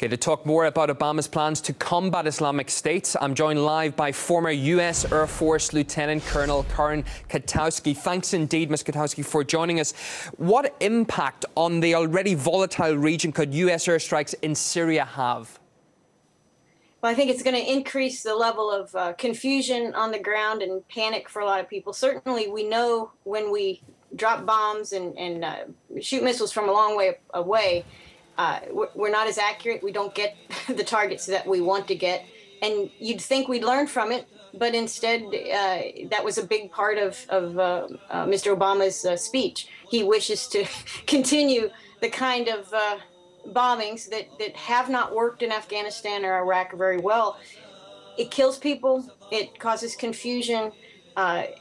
Okay, to talk more about Obama's plans to combat Islamic State, I'm joined live by former U.S. Air Force Lieutenant Colonel Karen Kwiatkowski. Thanks indeed, Ms. Kwiatkowski, for joining us. What impact on the already volatile region could U.S. airstrikes in Syria have? Well, I think it's going to increase the level of confusion on the ground and panic for a lot of people. Certainly, we know when we drop bombs and shoot missiles from a long way away, we're not as accurate. We don't get the targets that we want to get. And you'd think we'd learn from it, but instead that was a big part of Mr. Obama's speech. He wishes to continue the kind of bombings that have not worked in Afghanistan or Iraq very well. It kills people. It causes confusion.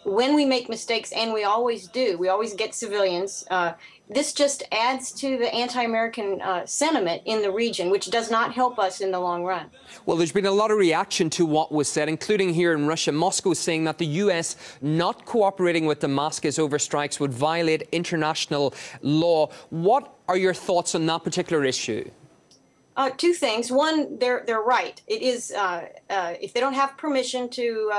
When we make mistakes, and we always do, we always get civilians, this just adds to the anti-American sentiment in the region, which does not help us in the long run. Well, there's been a lot of reaction to what was said, including here in Russia. Moscow saying that the U.S. not cooperating with Damascus over strikes would violate international law. What are your thoughts on that particular issue? Two things. One, they're right. It is, if they don't have permission to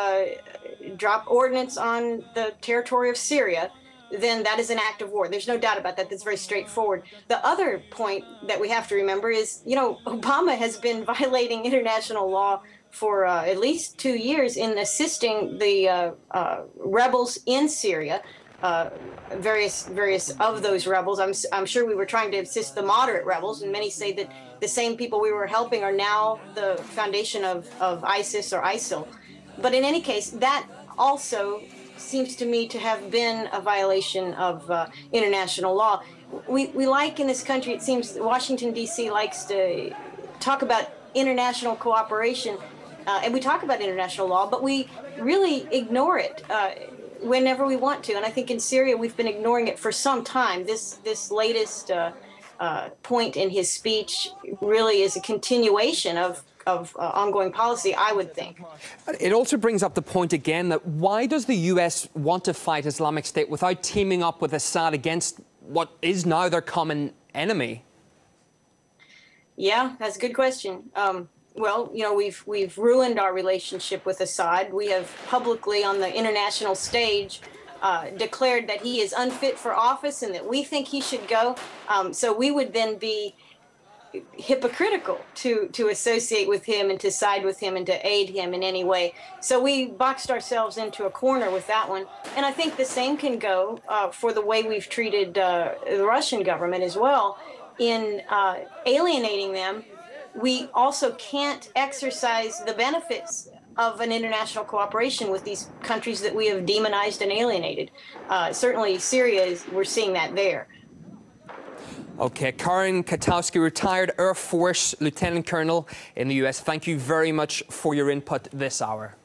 drop ordnance on the territory of Syria, then that is an act of war. There's no doubt about that. That's very straightforward. The other point that we have to remember is, you know, Obama has been violating international law for at least 2 years in assisting the rebels in Syria. Various of those rebels. I'm sure we were trying to assist the moderate rebels, and many say that the same people we were helping are now the foundation of ISIS or ISIL. But in any case, that also seems to me to have been a violation of international law. We like in this country, it seems Washington, D.C. likes to talk about international cooperation, and we talk about international law, but we really ignore it whenever we want to. And I think in Syria, we've been ignoring it for some time. This latest point in his speech really is a continuation of ongoing policy, I would think. It also brings up the point again that why does the U.S. want to fight Islamic State without teaming up with Assad against what is now their common enemy? Yeah, that's a good question. Well, you know, we've ruined our relationship with Assad. We have publicly on the international stage declared that he is unfit for office and that we think he should go. So we would then be hypocritical to associate with him and to side with him and to aid him in any way. So we boxed ourselves into a corner with that one. And I think the same can go for the way we've treated the Russian government as well in alienating them. We also can't exercise the benefits of an international cooperation with these countries that we have demonized and alienated. Certainly Syria, we're seeing that there. Okay, Karen Kwiatkowski, retired Air Force Lieutenant Colonel in the U.S. Thank you very much for your input this hour.